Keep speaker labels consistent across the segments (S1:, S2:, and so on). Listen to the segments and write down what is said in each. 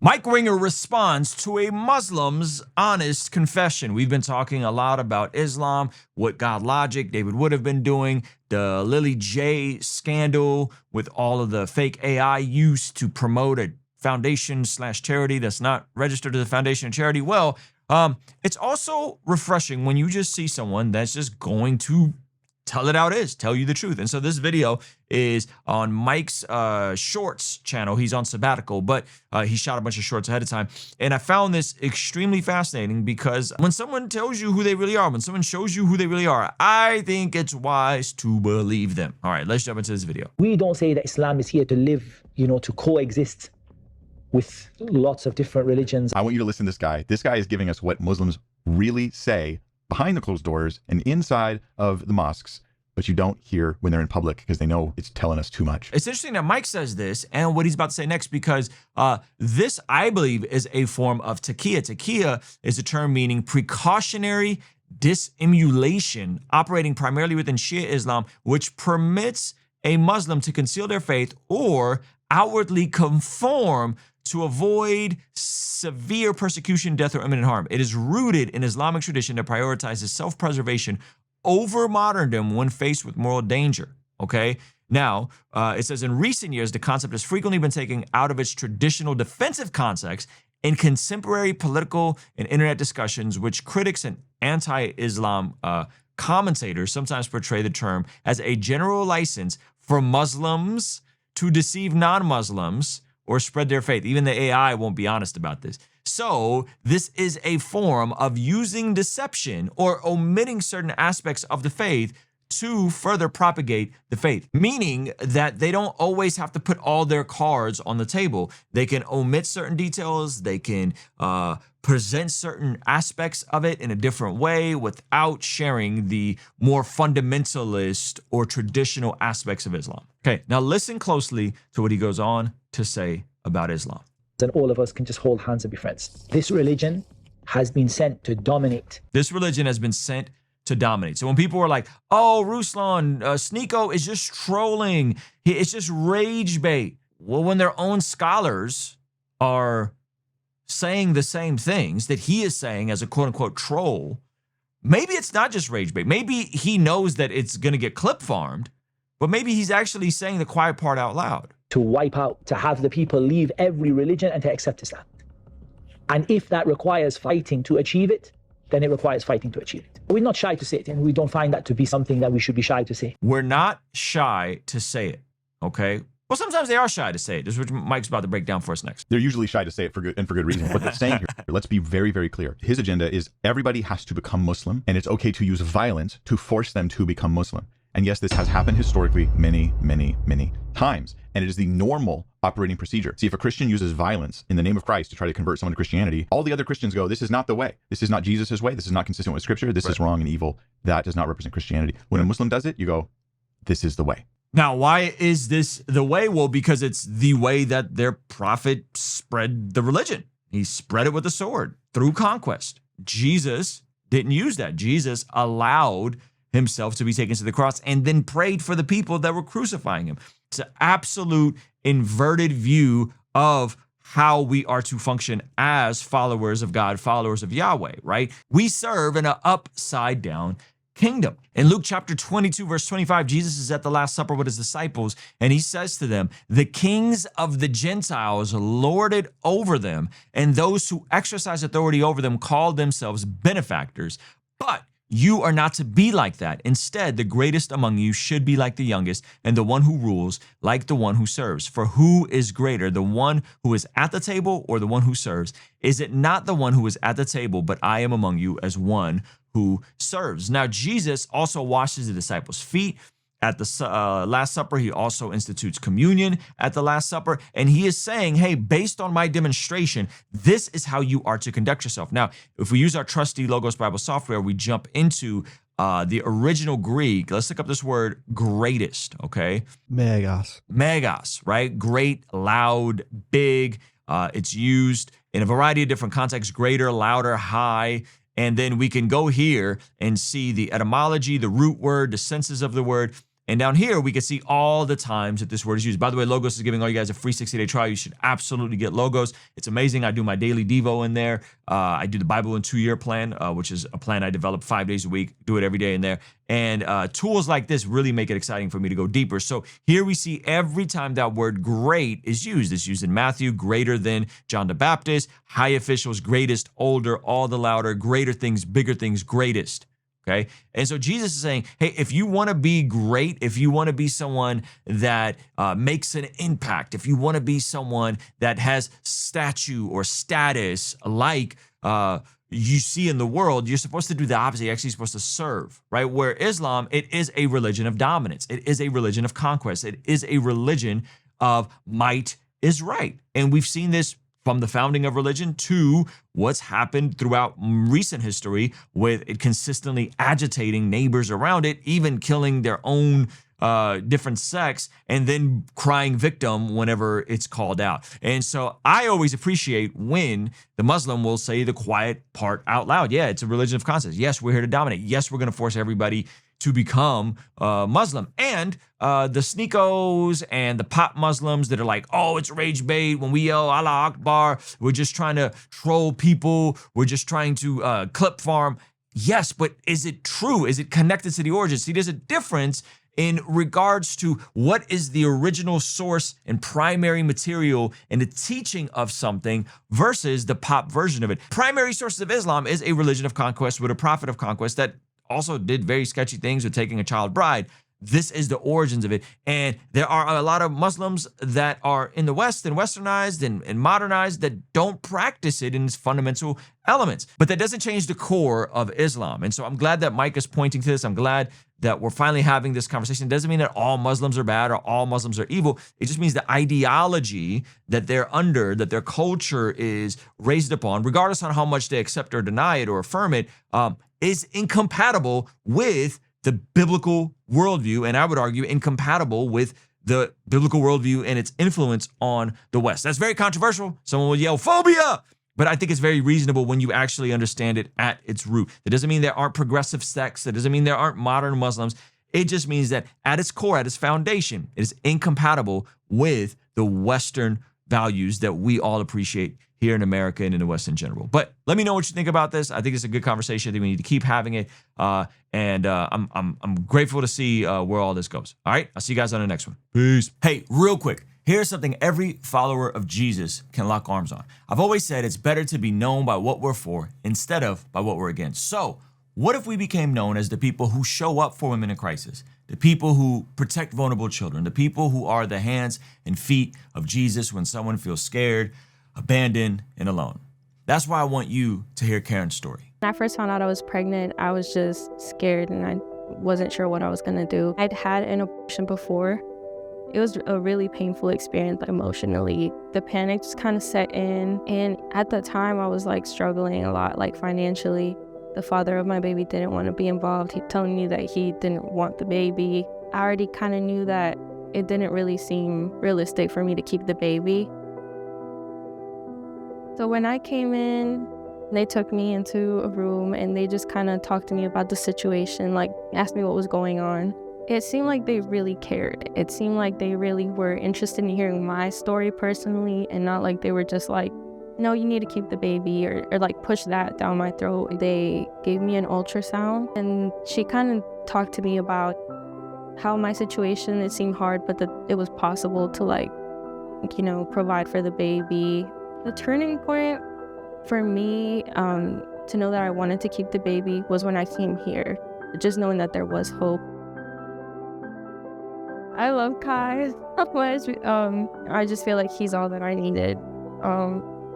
S1: Mike Winger responds to a Muslim's honest confession. We've been talking a lot about Islam, what God Logic, David would have been doing, the Lily J scandal with all of the fake AI used to promote a foundation/charity that's not registered to the foundation or charity. Well, it's also refreshing when you just see someone that's just going to tell it how it is, tell you the truth. And so this video is on Mike's shorts channel. He's on sabbatical, but he shot a bunch of shorts ahead of time. And I found this extremely fascinating because when someone tells you who they really are, when someone shows you who they really are, I think it's wise to believe them. All right, let's jump into this video.
S2: We don't say that Islam is here to live, to coexist with lots of different religions.
S3: I want you to listen to this guy. This guy is giving us what Muslims really say behind the closed doors and inside of the mosques, but you don't hear when they're in public because they know it's telling us too much.
S1: It's interesting that Mike says this and what he's about to say next, because this, I believe, is a form of taqiyya. Taqiyya is a term meaning precautionary dissimulation, operating primarily within Shia Islam, which permits a Muslim to conceal their faith or outwardly conform to avoid severe persecution, death, or imminent harm. It is rooted in Islamic tradition that prioritizes self-preservation over martyrdom when faced with moral danger, okay? Now, it says in recent years, the concept has frequently been taken out of its traditional defensive context in contemporary political and internet discussions, which critics and anti-Islam commentators sometimes portray the term as a general license for Muslims to deceive non-Muslims or spread their faith. Even the AI won't be honest about this. So this is a form of using deception or omitting certain aspects of the faith to further propagate the faith, meaning that they don't always have to put all their cards on the table. They can omit certain details. They can present certain aspects of it in a different way without sharing the more fundamentalist or traditional aspects of Islam. Okay, now listen closely to what he goes on to say about Islam.
S2: And all of us can just hold hands and be friends. This religion has been sent to dominate.
S1: This religion has been sent to dominate. So when people were like, oh, Ruslan, Sneeko is just trolling, it's just rage bait. Well, when their own scholars are saying the same things that he is saying as a quote unquote troll, maybe it's not just rage bait. Maybe he knows that it's going to get clip farmed, but maybe he's actually saying the quiet part out loud.
S2: To wipe out, to have the people leave every religion and to accept Islam. And if that requires fighting to achieve it, then it requires fighting to achieve it. We're not shy to say it, and we don't find that to be something that we should be shy to say.
S1: We're not shy to say it, okay? Well, sometimes they are shy to say it. This is what Mike's about to break down for us next.
S3: They're usually shy to say it for good reason. What they're saying here, let's be very, very clear. His agenda is everybody has to become Muslim, and it's okay to use violence to force them to become Muslim. And yes, this has happened historically many, many, many times. And it is the normal operating procedure. See, if a Christian uses violence in the name of Christ to try to convert someone to Christianity, all the other Christians go, this is not the way. This is not Jesus's way. This is not consistent with scripture. This is wrong and evil. That does not represent Christianity. When a Muslim does it, you go, this is the way.
S1: Now, why is this the way? Well, because it's the way that their prophet spread the religion. He spread it with a sword through conquest. Jesus didn't use that. Jesus allowed himself to be taken to the cross and then prayed for the people that were crucifying him. It's an absolute inverted view of how we are to function as followers of God, followers of Yahweh, right? We serve in an upside down kingdom. In Luke chapter 22, verse 25, Jesus is at the Last Supper with his disciples, and he says to them, the kings of the Gentiles lord it over them, and those who exercise authority over them call themselves benefactors. But you are not to be like that. Instead, the greatest among you should be like the youngest, and the one who rules like the one who serves. For who is greater, the one who is at the table or the one who serves? Is it not the one who is at the table, but I am among you as one who serves? Now, Jesus also washes the disciples' feet. At the Last Supper, he also institutes communion at the Last Supper. And he is saying, hey, based on my demonstration, this is how you are to conduct yourself. Now, if we use our trusty Logos Bible software, we jump into the original Greek. Let's look up this word greatest, okay?
S4: Megas.
S1: Megas, right? Great, loud, big. It's used in a variety of different contexts, greater, louder, high. And then we can go here and see the etymology, the root word, the senses of the word. And down here, we can see all the times that this word is used. By the way, Logos is giving all you guys a free 60-day trial. You should absolutely get Logos. It's amazing. I do my daily Devo in there. I do the Bible in 2-year plan, which is a plan I develop 5 days a week. Do it every day in there. And tools like this really make it exciting for me to go deeper. So here we see every time that word great is used. It's used in Matthew, greater than John the Baptist, high officials, greatest, older, all the louder, greater things, bigger things, greatest. Okay. And so Jesus is saying, hey, if you want to be great, if you want to be someone that makes an impact, if you want to be someone that has stature or status like you see in the world, you're supposed to do the opposite. You're actually supposed to serve, right? Where Islam, it is a religion of dominance. It is a religion of conquest. It is a religion of might is right. And we've seen this from the founding of religion to what's happened throughout recent history with it consistently agitating neighbors around it, even killing their own different sects, and then crying victim whenever it's called out. And so I always appreciate when the Muslim will say the quiet part out loud. Yeah, it's a religion of conquest. Yes, we're here to dominate. Yes, we're going to force everybody to become Muslim. And the sneakos and the pop Muslims that are like, oh, it's rage bait. When we yell Allah Akbar, we're just trying to troll people. We're just trying to clip farm. Yes, but is it true? Is it connected to the origins? See, there's a difference in regards to what is the original source and primary material in the teaching of something versus the pop version of it. Primary sources of Islam is a religion of conquest with a prophet of conquest that also did very sketchy things with taking a child bride. This is the origins of it. And there are a lot of Muslims that are in the West and westernized and modernized that don't practice it in its fundamental elements. But that doesn't change the core of Islam. And so I'm glad that Mike is pointing to this. I'm glad that we're finally having this conversation. It doesn't mean that all Muslims are bad or all Muslims are evil. It just means the ideology that they're under, that their culture is raised upon, regardless on how much they accept or deny it or affirm it, is incompatible with the biblical worldview, and I would argue incompatible with the biblical worldview and its influence on the West. That's very controversial. Someone will yell phobia, but I think it's very reasonable when you actually understand it at its root. That doesn't mean there aren't progressive sects. That doesn't mean there aren't modern Muslims. It just means that at its core, at its foundation, it is incompatible with the Western values that we all appreciate here in America and in the West in general. But let me know what you think about this. I think it's a good conversation. I think we need to keep having it. I'm grateful to see where all this goes. All right, I'll see you guys on the next one. Peace. Hey, real quick, here's something every follower of Jesus can lock arms on. I've always said it's better to be known by what we're for instead of by what we're against. So what if we became known as the people who show up for women in crisis, the people who protect vulnerable children, the people who are the hands and feet of Jesus when someone feels scared, abandoned, and alone? That's why I want you to hear Karen's story.
S4: When I first found out I was pregnant, I was just scared and I wasn't sure what I was gonna do. I'd had an abortion before. It was a really painful experience emotionally. The panic just kind of set in, and at the time I was like struggling a lot, like financially. The father of my baby didn't want to be involved. He telling me that he didn't want the baby. I already kind of knew that it didn't really seem realistic for me to keep the baby. So when I came in, they took me into a room and they just kind of talked to me about the situation, like asked me what was going on. It seemed like they really cared. It seemed like they really were interested in hearing my story personally, and not like they were just like, no, you need to keep the baby, or like push that down my throat. They gave me an ultrasound and she kind of talked to me about how my situation, it seemed hard, but that it was possible to like, you know, provide for the baby. The turning point for me to know that I wanted to keep the baby was when I came here, just knowing that there was hope. I love Kai so much. I just feel like he's all that I needed.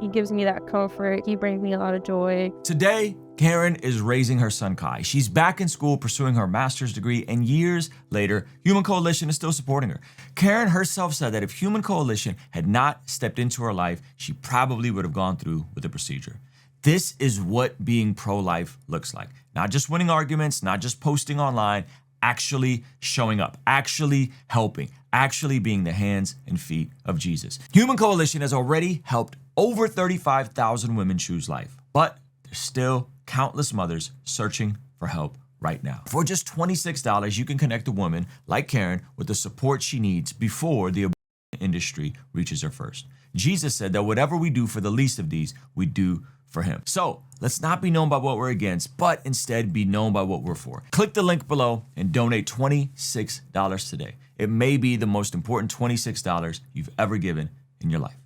S4: He gives me that comfort. He brings me a lot of joy.
S1: Today, Karen is raising her son Kai. She's back in school pursuing her master's degree, and years later, Human Coalition is still supporting her. Karen herself said that if Human Coalition had not stepped into her life, she probably would have gone through with the procedure. This is what being pro-life looks like. Not just winning arguments, not just posting online, actually showing up, actually helping, actually being the hands and feet of Jesus. Human Coalition has already helped over 35,000 women choose life, but there's still countless mothers searching for help right now. For just $26, you can connect a woman like Karen with the support she needs before the abortion industry reaches her first. Jesus said that whatever we do for the least of these, we do for him. So let's not be known by what we're against, but instead be known by what we're for. Click the link below and donate $26 today. It may be the most important $26 you've ever given in your life.